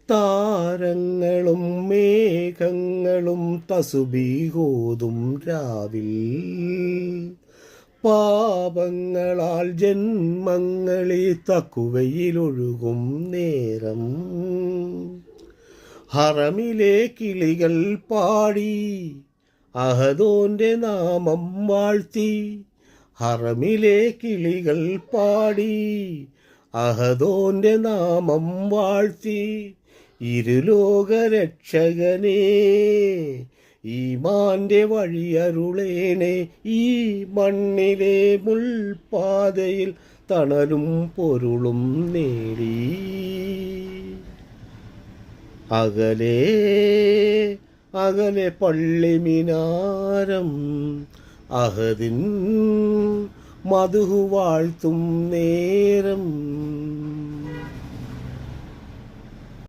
താരങ്ങളും മേഘങ്ങളും തസുബീഹോതും രാവിൽ പാപങ്ങളാൽ ജന്മങ്ങളെ തക്കുവയിലൊഴുകും നേരം ഹറമിലെ കിളികൾ പാടി അഹദോന്റെ നാമം വാഴ്ത്തി ഹറമിലെ കിളികൾ പാടി അഹദോന്റെ നാമം വാഴ്ത്തി ഇരുലോകരക്ഷകനേ ഈമാന്റെ വഴിയരുളേണേ ഈ മണ്ണിലെ മുൾപാതയിൽ തണലും പൊരുളും നേടി അകലെ അകലെ പള്ളിമിനാരം അഹദിൻ മധു വാഴ്ത്തും നേരം